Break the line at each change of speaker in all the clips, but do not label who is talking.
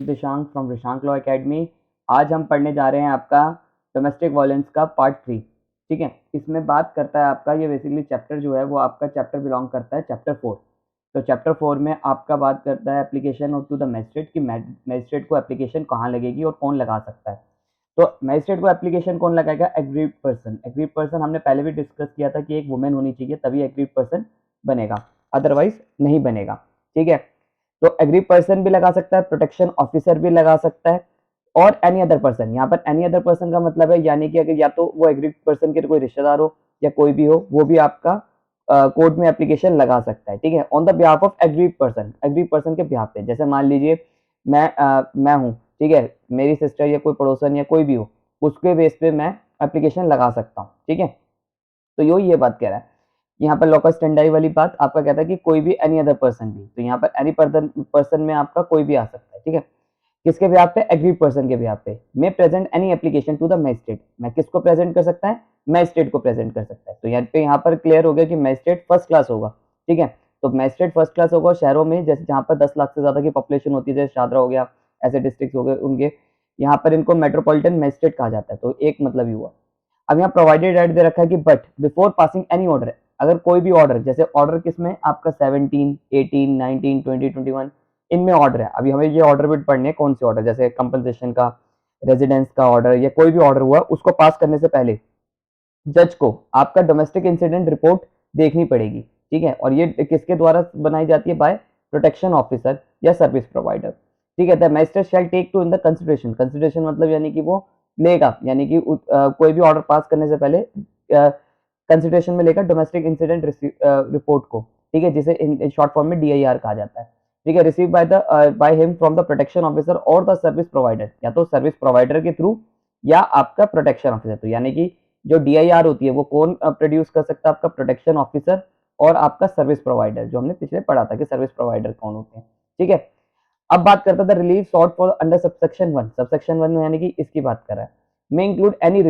Dishank from Dishank law academy. आज हम पढ़ने जा रहे हैं आपका डोमेस्टिक वायलेंस का पार्ट 3। ठीक है, इसमें बात करता है आपका ये बेसिकली चैप्टर जो है वो आपका चैप्टर बिलोंग करता है चैप्टर 4। तो चैप्टर 4 में आपका बात करता है application of to the magistrate कि मैजिस्ट्रेट को एप्लीकेशन कहाँ लगेगी और कौन लगा सकता है। तो मैजिस्ट्रेट को एप्लीकेशन कौन लगाएगा? Agreed person. एग्रीड पर्सन हमने पहले भी डिस्कस किया था कि एक वुमेन होनी चाहिए तभी एग्रीड पर्सन बनेगा, अदरवाइज नहीं बनेगा। ठीक है, तो एग्री पर्सन भी लगा सकता है, प्रोटेक्शन ऑफिसर भी लगा सकता है और एनी अदर पर्सन। यहाँ पर एनी अदर पर्सन का मतलब है यानी कि अगर या तो वो एग्री पर्सन के कोई रिश्तेदार हो या कोई भी हो, वो भी आपका कोर्ट में एप्लीकेशन लगा सकता है। ठीक है, on the behalf of aggrieved person, aggrieved person के बिहाफ पे। जैसे मान लीजिए मैं हूँ, ठीक है, मेरी सिस्टर या कोई पड़ोसन या कोई भी हो, उसके बेस पे मैं एप्लीकेशन लगा सकता हूँ। ठीक है, तो यो ये बात कह रहा है। यहाँ पर लोकस स्टैंडाई वाली बात आपका कहता है कि कोई भी एनी अदर पर्सन भी, तो यहाँ पर एनी पर्सन में आपका कोई भी आ सकता है। ठीक है, किसके बिहाफ पे? एग्री पर्सन के बिहाफ पे। May present any application to the magistrate, मैं किसको प्रेजेंट कर सकता है? मैजिस्ट्रेट को प्रेजेंट कर सकता है। तो यहाँ पर क्लियर हो गया कि मैजिस्ट्रेट फर्स्ट क्लास होगा। ठीक है, तो मैजिस्ट्रेट फर्स्ट क्लास होगा शहरों में, जैसे जहाँ पर 10 लाख से ज्यादा की पॉपुलेशन होती है, जैसे शादरा हो गया, ऐसे डिस्ट्रिक्ट हो गए उनके, यहाँ पर इनको मेट्रोपॉलिटन मैजिस्ट्रेट कहा जाता है। तो एक मतलब ही हुआ। अब यहाँ प्रोवाइडेड राइट दे रखा है कि but before passing any order, अगर कोई भी ऑर्डर, जैसे ऑर्डर किसमें आपका 17, 18, 19, 20, 21 इनमें ऑर्डर है। अभी हमें ये ऑर्डर भी पढ़ने हैं, कौन से ऑर्डर, जैसे कंपनसेशन का, रेजिडेंस का ऑर्डर या कोई भी ऑर्डर हुआ, उसको पास करने से पहले जज को आपका डोमेस्टिक इंसिडेंट रिपोर्ट देखनी पड़ेगी। ठीक है, और ये किसके द्वारा बनाई जाती है? बाय प्रोटेक्शन ऑफिसर या सर्विस प्रोवाइडर। ठीक है, द मैजिस्ट्रेट शैल टेक टू इन द कंसिडरेशन, कंसिडरेशन मतलब यानी कि वो लेगा, यानी कि कोई भी ऑर्डर पास करने से पहले कंसिडरेशन में लेगा डोमेस्टिक इंसिडेंट रिपोर्ट को। ठीक है, जिसे इन शॉर्ट फॉर्म में DIR कहा जाता है। ठीक है, receive by him from the protection officer और द सर्विस प्रोवाइडर, या तो सर्विस प्रोवाइडर के थ्रू या आपका प्रोटेक्शन ऑफिसर। तो यानी कि जो DIR होती है वो कौन प्रोड्यूस कर सकता है? आपका प्रोटेक्शन ऑफिसर और आपका सर्विस प्रोवाइडर, जो हमने पिछले पढ़ा था कि सर्विस प्रोवाइडर कौन होते हैं। ठीक है, अब बात करता था relief sort for under subsection 1। Subsection 1 में यानी कि इसकी बात कर रहा है। May include any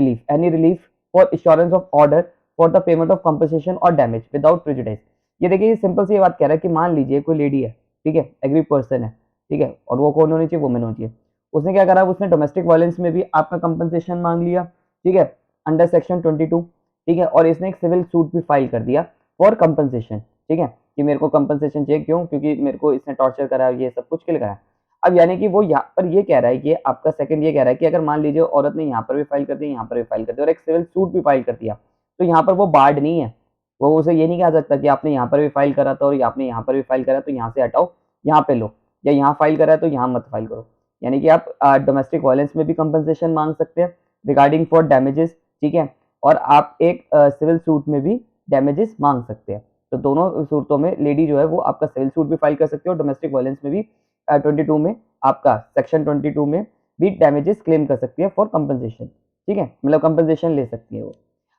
relief for insurance of order for the payment of compensation और डैमेज विदाउट प्रेजुडिस। ये देखिए, ये सिंपल सी बात कह रहा है कि मान लीजिए कोई लेडी है, ठीक है, एग्री पर्सन है, ठीक है, और वो कौन होनी चाहिए? वुमेन होनी चाहिए। उसने क्या करा? उसने डोमेस्टिक वायलेंस में भी आपका कंपनसेशन मांग लिया, ठीक है, अंडर सेक्शन 22। ठीक है, और इसने एक सिविल सूट भी फाइल कर दिया फॉर कंपनसेशन। ठीक है, कि मेरे को कंपनसेशन चाहिए, क्यों? क्योंकि मेरे को इसने टॉर्चर करा, ये सब कुछ क्लियर करा। अब यानी कि वो यहाँ पर ये कह रहा है कि आपका सेकंड ये कह रहा है कि अगर मान लीजिए औरत ने यहाँ पर भी फाइल कर दिया, यहाँ पर भी फाइल कर दिया और एक सिविल सूट भी फाइल कर दिया, तो यहाँ पर वो बार्ड नहीं है। वो उसे ये नहीं कह सकता कि आपने यहाँ पर भी फाइल करा था और आपने यहाँ पर भी फाइल करा, तो यहाँ से हटाओ, यहाँ पे लो, या यहाँ फाइल करा है तो यहाँ मत फाइल करो। यानी कि आप डोमेस्टिक वायलेंस में भी कंपनसेशन मांग सकते हैं रिगार्डिंग फॉर डैमेजेस। ठीक है, और आप एक सिविल सूट में भी डैमेजेस मांग सकते हैं। तो दोनों सूरतों में लेडी जो है वो आपका सिविल सूट भी फाइल कर सकती है और डोमेस्टिक वायलेंस में भी 22 में आपका सेक्शन 22 में भी डैमेजेस क्लेम कर सकती है फॉर कंपनसेशन। ठीक है, मतलब कंपनसेशन ले सकती है वो।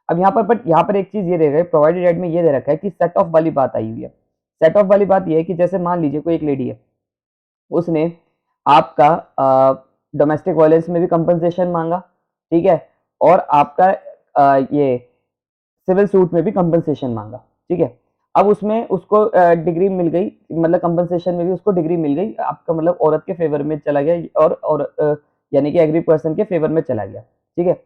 अब यहाँ पर एक चीज ये दे रखा है, प्रोवाइडेड राइट में ये दे रखा है कि सेट ऑफ वाली बात आई हुई है। सेट ऑफ वाली बात ये है कि जैसे मान लीजिए कोई एक लेडी है, उसने आपका डोमेस्टिक वायलेंस में भी कंपनसेशन मांगा, ठीक है, और आपका ये सिविल सूट में भी कंपनसेशन मांगा। ठीक है, अब उसमें उसको डिग्री मिल गई, मतलब कंपनसेशन में भी उसको डिग्री मिल गई, आपका मतलब औरत के फेवर में चला गया और यानी कि एग्री पर्सन के फेवर में चला गया। ठीक है,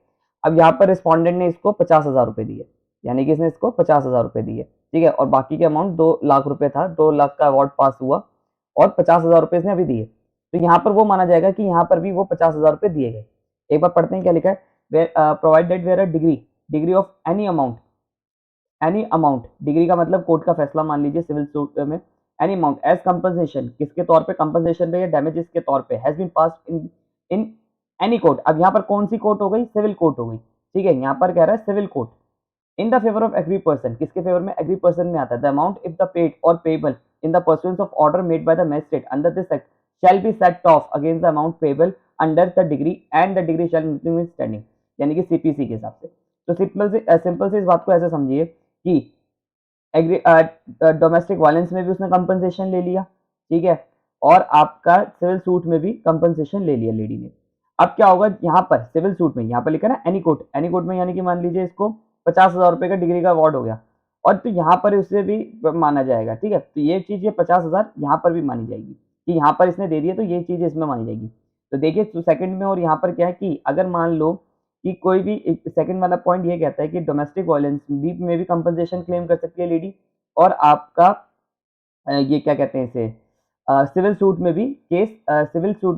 अब यहाँ पर रिस्पॉन्डेंट ने इसको 50,000 रुपए दिए, यानी कि इसने इसको 50,000 रुपए दिए। ठीक है, और बाकी के अमाउंट 2 लाख रुपए था, 2 लाख का अवार्ड पास हुआ और 50,000 रुपए इसने अभी दिए। तो यहाँ पर वो माना जाएगा कि यहाँ पर भी वो 50,000 रुपए दिए गए। एक बार पढ़ते हैं क्या लिखा है। Provided where a decree of any amount, decree का मतलब कोर्ट का फैसला, मान लीजिए सिविल सूट में, एनी अमाउंट एज कंपनसेशन, किसके तौर पे? कंपनसेशन पे या डैमेजेस के तौर पे, has been passed in any court. अब यहाँ पर कौन सी कोर्ट हो गई? सिविल कोर्ट हो गई। ठीक है, यहाँ पर कह रहा है civil court in the favour of aggrieved person, किसके फेवर में? एग्री पर्सन में आता है। The amount if the paid or payable in the pursuance of order made by the magistrate under this act shall be set off against the amount payable under the decree and the decree shall notwithstanding, यानी कि CPC के हिसाब से। तो simple से इस बात को ऐसे समझिए कि डोमेस्टिक वायलेंस में भी उसने कंपनसेशन ले लिया, ठीक है, और आपका सिविल सूट में भी कंपनसेशन ले लिया लेडी ने। अब क्या होगा? यहाँ पर सिविल सूट में, यहाँ पर लिखा ना एनी कोर्ट में, यानी कि मान लीजिए इसको 50,000 रुपए का डिग्री का अवार्ड हो गया, और तो यहाँ पर उससे भी माना जाएगा। ठीक है, तो ये चीज, ये 50,000 यहाँ पर भी मानी जाएगी। कि यहाँ पर इसने दे दिया तो ये चीज़ इसमें मानी जाएगी। तो देखिए सेकंड में और यहाँ पर क्या है कि अगर मान लो कि कोई भी सेकंड वाला पॉइंट ये कहता है कि डोमेस्टिक वायलेंस में भी कंपनसेशन क्लेम कर सकती है लेडी, और आपका ये क्या कहते हैं इसे सिविल सूट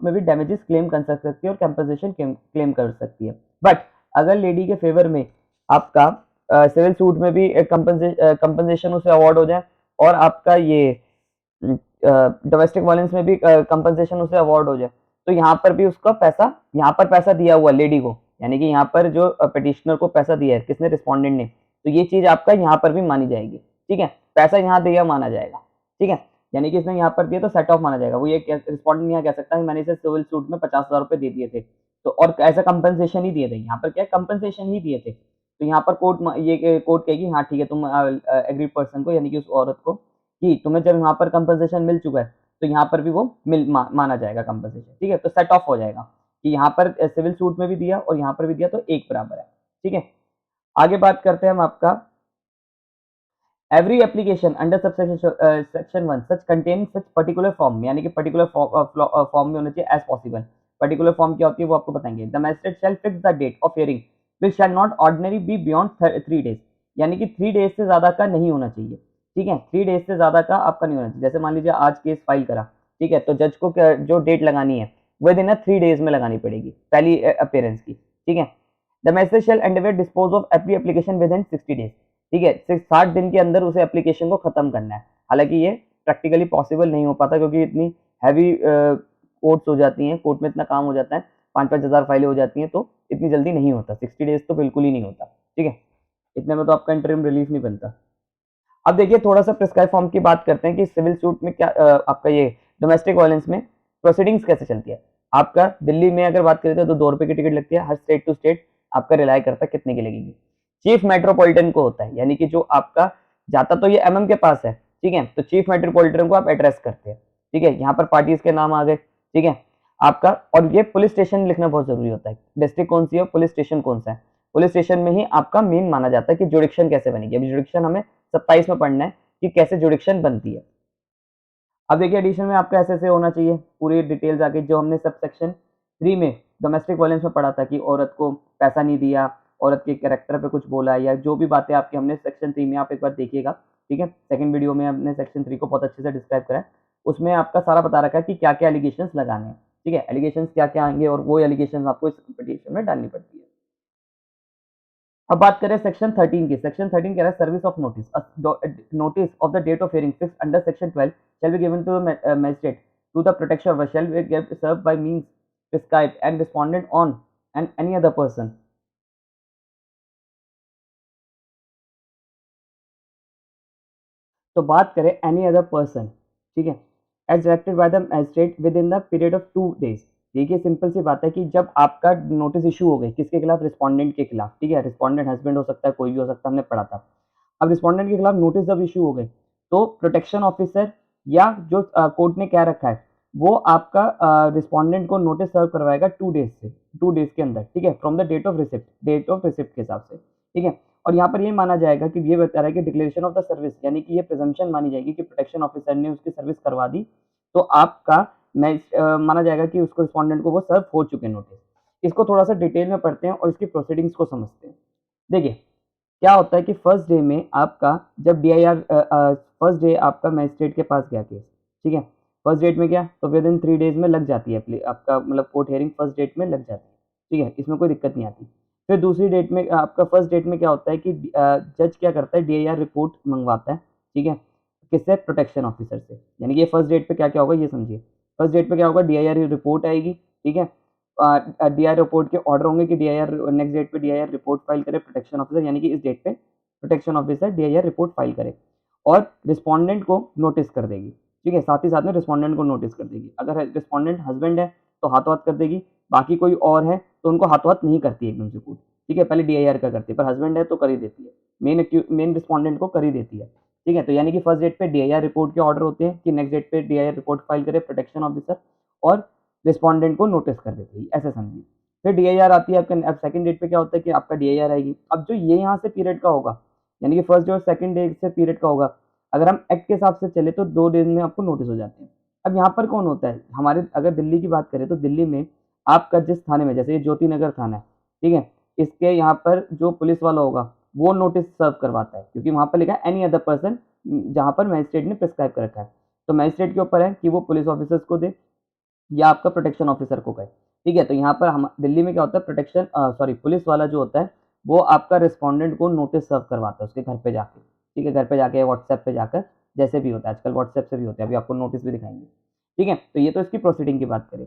में भी डैमेजेस क्लेम कर सकती है और कंपनसेशन क्लेम कर सकती है। बट अगर लेडी के फेवर में आपका सिविल सूट में भी कंपनसेशन उसे अवार्ड हो जाए और आपका ये डोमेस्टिक वायलेंस में भी कंपनसेशन उसे अवार्ड हो जाए, तो यहाँ पर भी उसका पैसा, यहाँ पर पैसा दिया हुआ लेडी को, यानी कि यहाँ पर जो पिटिशनर को पैसा दिया है किसने, रिस्पोंडेंट ने, तो ये चीज आपका यहाँ पर भी मानी जाएगी। ठीक है, पैसा यहाँ दिया माना जाएगा। ठीक है, यानी कि इसने यहाँ पर दिया तो सेट ऑफ माना जाएगा। वो ये रिस्पोंडेंट यहाँ कह सकता है मैंने इसे सिविल सूट में 50,000 रुपए दे दिए थे, तो और ऐसा कंपनसेशन ही दिए थे, यहाँ पर क्या कंपनसेशन ही दिए थे, तो यहाँ पर कोर्ट कहेगी हाँ ठीक है, तुम एग्रीड पर्सन को यानी कि उस औरत को कि तुम्हें जब यहाँ पर कंपनसेशन मिल चुका है तो यहाँ पर भी वो माना जाएगा कंपनसेशन। ठीक है, तो सेट ऑफ हो जाएगा कि यहाँ पर सिविल सूट में भी दिया और यहाँ पर भी दिया तो एक बराबर है। ठीक है, आगे बात करते हैं हम आपका एवरी एप्लीकेशन अंडर सेक्शन 1 सच कंटेन सच पर्टिकुलर फॉर्म, यानी कि पर्टिकुलर फॉर्म में होना चाहिए एज पॉसिबल। पर्टिकुलर फॉर्म क्या होती है वो आपको बताएंगे। The magistrate shall fix the date of hearing which shall not ordinarily be beyond 3 days, यानी कि 3 डेज से ज्यादा का नहीं होना चाहिए। ठीक है, 3 डेज से ज्यादा का आपका नहीं होना चाहिए। जैसे मान लीजिए आज केस फाइल करा, ठीक है, तो जज को जो डेट लगानी है वह दिन 3 डेज में लगानी पड़ेगी पहली अपेयरेंस की। ठीक है, the magistrate shell Endeavour dispose of every application with in 60 days. ठीक है, सिर्फ 60 दिन के अंदर उसे एप्लीकेशन को खत्म करना है। हालांकि ये प्रैक्टिकली पॉसिबल नहीं हो पाता क्योंकि इतनी हैवी कोर्ट्स हो जाती हैं, कोर्ट में इतना काम हो जाता है, 5-5 हज़ार फाइलें हो जाती हैं, तो इतनी जल्दी नहीं होता। 60 डेज तो बिल्कुल ही नहीं होता। ठीक है, इतने में तो आपका इंटरिम रिलीफ नहीं बनता। अब देखिए थोड़ा सा प्रिस्क्राइब फॉर्म की बात करते हैं कि सिविल सूट में क्या आपका ये डोमेस्टिक वायलेंस में प्रोसीडिंग्स कैसे चलती है। आपका दिल्ली में अगर बात करें तो 2 रुपए की टिकट लगती है, हर स्टेट टू स्टेट आपका रिलाई करता है कितने की लगेगी। चीफ मेट्रोपॉलिटन को होता है, यानी कि जो आपका जाता तो ये एमएम के पास है, ठीक है, तो चीफ मेट्रोपॉलिटन को आप एड्रेस करते हैं। ठीक है, यहाँ पर पार्टीज के नाम आ गए। ठीक है, आपका और ये पुलिस स्टेशन लिखना बहुत जरूरी होता है, डिस्ट्रिक्ट कौन सी है, पुलिस स्टेशन कौन सा है। पुलिस स्टेशन में ही आपका मेन माना जाता है कि जुडिक्शन कैसे बनेगी। अभी जुडिक्शन हमें 27 में पढ़ना है कि कैसे जुडिक्शन बनती है। अब देखिए एडिशन में आपका ऐसे होना चाहिए, पूरी डिटेल्स आके जो हमने सब सेक्शन 3 में डोमेस्टिक वायलेंस में पढ़ा था कि औरत को पैसा नहीं दिया, औरत के कैरेक्टर पे कुछ बोला, या जो भी बातें आपकी हमने सेक्शन 3 में आप एक बार देखिएगा। ठीक है, सेकंड वीडियो में हमने सेक्शन 3 को बहुत अच्छे से डिस्क्राइब करा है, उसमें आपका सारा बता रखा है कि क्या क्या एलिगेशंस लगाने हैं। ठीक है, एलिगेशंस क्या क्या आएंगे और वो एलिगेशंस आपको इस पिटीशन में डालनी पड़ती है। अब बात करें सेक्शन 13 की। सेक्शन 13 कह रहा है service of notice. Notice of the date of hearing fix under section 12 shall be given to the magistrate to the protection of shall be served by means prescribed and responded on and any other person। तो बात करें any other person, ठीक है, as directed by the magistrate within the period of 2 days. देखिए simple सी बात है कि जब आपका नोटिस इशू हो गई किसके खिलाफ, रिस्पोंडेंट के खिलाफ। ठीक है, रिस्पोंडेंट हस्बैंड हो सकता है, कोई भी हो सकता है, हमने पढ़ा था। अब रिस्पोंडेंट के खिलाफ नोटिस जब इशू हो गए तो प्रोटेक्शन ऑफिसर या जो कोर्ट ने क्या रखा है वो आपका रिस्पोंडेंट को नोटिस सर्व करवाएगा 2 डेज से, 2 डेज के अंदर। ठीक है, from the date of receipt के हिसाब से। ठीक है, और यहाँ पर ये माना जाएगा कि ये बता रहा है कि डिक्लेरेशन ऑफ द सर्विस, यानी कि ये प्रिजम्पशन मानी जाएगी कि प्रोटेक्शन ऑफिसर ने उसकी सर्विस करवा दी, तो आपका माना जाएगा कि उसको रिस्पोंडेंट को वो सर्व हो चुके नोटिस। इसको थोड़ा सा डिटेल में पढ़ते हैं और इसकी प्रोसीडिंग्स को समझते हैं। देखिए क्या होता है कि फर्स्ट डे में आपका जब DIR फर्स्ट डे आपका मैजिस्ट्रेट के पास गया केस, ठीक है, फर्स्ट डेट में गया तो विद इन 3 डेज में लग जाती है आपका मतलब कोर्ट हियरिंग फर्स्ट डेट में लग जाती है। ठीक है, इसमें कोई दिक्कत नहीं आती। फिर दूसरी डेट में आपका फर्स्ट डेट में क्या होता है कि जज क्या करता है, DIR रिपोर्ट मंगवाता है। ठीक है, किससे, प्रोटेक्शन ऑफिसर से। यानी कि फर्स्ट डेट पे क्या क्या होगा ये समझिए। फर्स्ट डेट पे क्या होगा, DIR रिपोर्ट आएगी। ठीक है, DIR रिपोर्ट के ऑर्डर होंगे कि DIR नेक्स्ट डेट पे DIR रिपोर्ट फाइल करे प्रोटेक्शन ऑफिसर, यानी कि इस डेट पे protection officer DIR report file करे और रिस्पोंडेंट को नोटिस कर देगी। ठीक है, साथ ही साथ में रिस्पोंडेंट को नोटिस कर देगी। अगर रिस्पोंडेंट हस्बैंड है तो हाथों हाथ कर देगी, बाकी कोई और है तो उनको हाथों हाथ नहीं करती एकदम से कोर्ट। ठीक है, पहले DIR का करती है, पर हस्बैंड है तो कर ही देती है, मेन रिस्पोंडेंट को कर ही देती है। ठीक है, तो यानी कि फर्स्ट डेट पे DIR रिपोर्ट के ऑर्डर होते हैं कि नेक्स्ट डेट पे DIR रिपोर्ट फाइल करे प्रोटेक्शन ऑफिसर और रिस्पोंडेंट को नोटिस कर देती है, ऐसा समझिए। फिर DIR आती है आपका। अब सेकंड डेट पे क्या होता है कि आपका DIR आएगी। अब जो ये यहाँ से पीरियड का होगा, यानी कि फर्स्ट डे और सेकंड डे से पीरियड का होगा, अगर हम एक्ट के हिसाब से चले तो 2 डेज में आपको नोटिस हो जाते हैं। अब यहाँ पर कौन होता है, हमारे अगर दिल्ली की बात करें तो दिल्ली में आपका जिस थाने में, जैसे ये ज्योति नगर थाना है, ठीक है, इसके यहाँ पर जो पुलिस वाला होगा वो नोटिस सर्व करवाता है, क्योंकि वहाँ पर लिखा है एनी अदर पर्सन, जहाँ पर मजिस्ट्रेट ने प्रिस्क्राइब कर रखा है। तो मजिस्ट्रेट के ऊपर है कि वो पुलिस ऑफिसर्स को दे या आपका प्रोटेक्शन ऑफिसर को कहे, ठीक है। तो यहाँ पर हम दिल्ली में क्या होता है, प्रोटेक्शन सॉरी पुलिस वाला जो होता है वो आपका रिस्पोंडेंट को नोटिस सर्व करवाता है उसके घर पे जाके, ठीक है, घर पे जाके व्हाट्सएप पे जाकर, जैसे भी होता है आजकल व्हाट्सएप से भी होता है, अभी आपको नोटिस भी दिखाएंगे, ठीक है। तो ये तो इसकी प्रोसीडिंग की बात करें।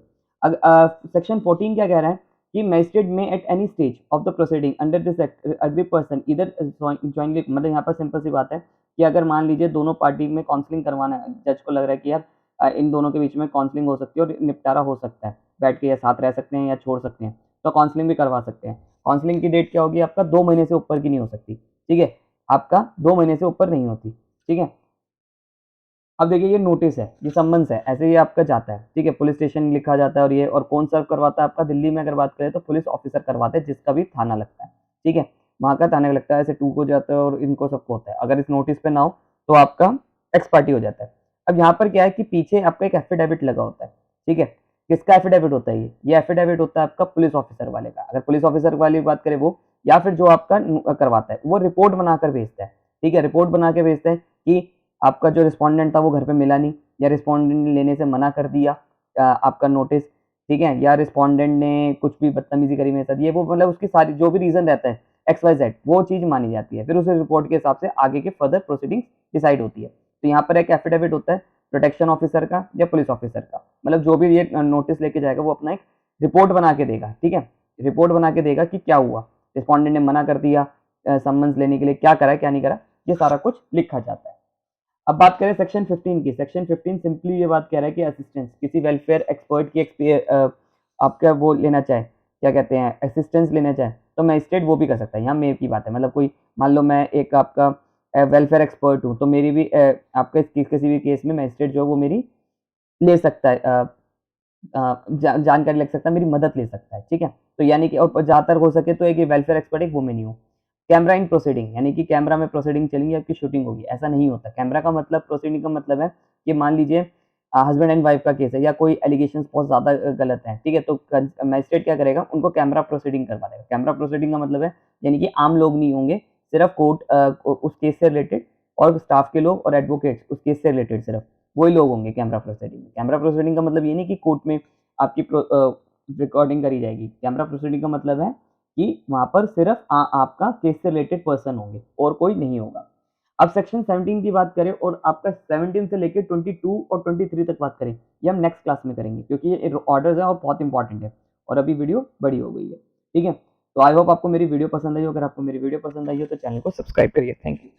सेक्शन 14 क्या कह रहा है कि magistrate may at any stage of the proceeding under this aggrieved person इधर ज्वाइनली, मतलब यहाँ पर सिंपल सी बात है कि अगर मान लीजिए दोनों पार्टी में काउंसलिंग करवाना है, जज को लग रहा है कि यार इन दोनों के बीच में काउंसलिंग हो सकती है और निपटारा हो सकता है, बैठ के या साथ रह सकते हैं या छोड़ सकते हैं, तो काउंसलिंग भी करवा सकते हैं। काउंसलिंग की डेट क्या होगी आपका, 2 महीने से ऊपर की नहीं हो सकती, ठीक है, आपका 2 महीने से ऊपर नहीं होती, ठीक है। अब देखिए ये नोटिस है, ये सम्मन्स है, ऐसे ये आपका जाता है, ठीक है, पुलिस स्टेशन लिखा जाता है, और ये और कौन सर्व करवाता है आपका, दिल्ली में अगर बात करें तो पुलिस ऑफिसर करवाते हैं, जिसका भी थाना लगता है, ठीक है, वहाँ का थाना लगता है, ऐसे 2 को जाता है और इनको सबको होता है। अगर इस नोटिस पे ना हो तो आपका एक्स पार्टी हो जाता है। अब यहाँ पर क्या है कि पीछे आपका एक एफिडेविट लगा होता है, ठीक है, किसका एफिडेविट होता है ये एफिडेविट होता है आपका पुलिस ऑफिसर वाले का। अगर पुलिस ऑफिसर वाली बात करें वो, या फिर जो आपका करवाता है वो रिपोर्ट बनाकर भेजता है, ठीक है, रिपोर्ट बना के भेजता है कि आपका जो रिस्पोंडेंट था वो घर पे मिला नहीं, या रिस्पोंडेंट ने लेने से मना कर दिया आपका नोटिस, ठीक है, या रिस्पोंडेंट ने कुछ भी बदतमीजी करी मेरे साथ, ये वो मतलब उसकी सारी जो भी रीजन रहता है एक्स वाई जेड, वो चीज मानी जाती है, फिर उस रिपोर्ट के हिसाब से आगे के फर्दर प्रोसीडिंग्स डिसाइड होती है। तो यहाँ पर एक एफिडेविट होता है प्रोटेक्शन ऑफिसर का या पुलिस ऑफिसर का, मतलब जो भी ये नोटिस लेके जाएगा वो अपना एक रिपोर्ट बना के देगा, ठीक है, रिपोर्ट बना के देगा कि क्या हुआ, रिस्पोंडेंट ने मना कर दिया सम्मन्स लेने के लिए, क्या करा क्या नहीं करा, ये सारा कुछ लिखा जाता है। अब बात करें सेक्शन 15 की। सेक्शन 15 सिंपली ये बात कह रहा है कि असिस्टेंस, किसी वेलफेयर एक्सपर्ट की आपका वो लेना चाहे, क्या कहते हैं, असिस्टेंस लेना चाहे तो मजिस्ट्रेट वो भी कर सकता है। यहाँ मेयर की बात है, मतलब कोई मान लो मैं एक आपका वेलफेयर एक्सपर्ट हूँ, तो मेरी भी आपके किसी भी केस में मजिस्ट्रेट जो है वो मेरी ले सकता है, जानकारी ले सकता है, मेरी मदद ले सकता है, ठीक है। तो यानी कि और जहाँ तक हो सके तो एक वेलफेयर एक्सपर्ट एक वुमेन ही हो। कैमरा इन प्रोसीडिंग, यानी कि कैमरा में प्रोसीडिंग चलेंगी, आपकी शूटिंग होगी, ऐसा नहीं होता। कैमरा का मतलब, प्रोसीडिंग का मतलब है कि मान लीजिए हस्बैंड एंड वाइफ का केस है या कोई एलिगेशंस बहुत ज़्यादा गलत है, ठीक है, तो मजिस्ट्रेट क्या करेगा, उनको कैमरा प्रोसीडिंग करवा देगा। कैमरा प्रोसीडिंग का मतलब है यानी कि आम लोग नहीं होंगे, सिर्फ कोर्ट उस केस से रिलेटेड और स्टाफ के लोग और एडवोकेट्स उस केस से रिलेटेड सिर्फ वही लोग होंगे कैमरा प्रोसीडिंग में। कैमरा प्रोसीडिंग का मतलब ये नहीं कि कोर्ट में आपकी रिकॉर्डिंग करी जाएगी। कैमरा प्रोसीडिंग का मतलब है कि वहाँ पर सिर्फ आपका केस से रिलेटेड पर्सन होंगे और कोई नहीं होगा। अब सेक्शन 17 की बात करें और आपका 17 से लेकर 22 और 23 तक बात करें, ये हम नेक्स्ट क्लास में करेंगे क्योंकि ये ऑर्डर्स हैं और बहुत इंपॉर्टेंट है और अभी वीडियो बड़ी हो गई है, ठीक है। तो आई होप आपको मेरी वीडियो पसंद आई हो। अगर आपको मेरी वीडियो पसंद आई हो तो चैनल को सब्सक्राइब करिए। Thank you.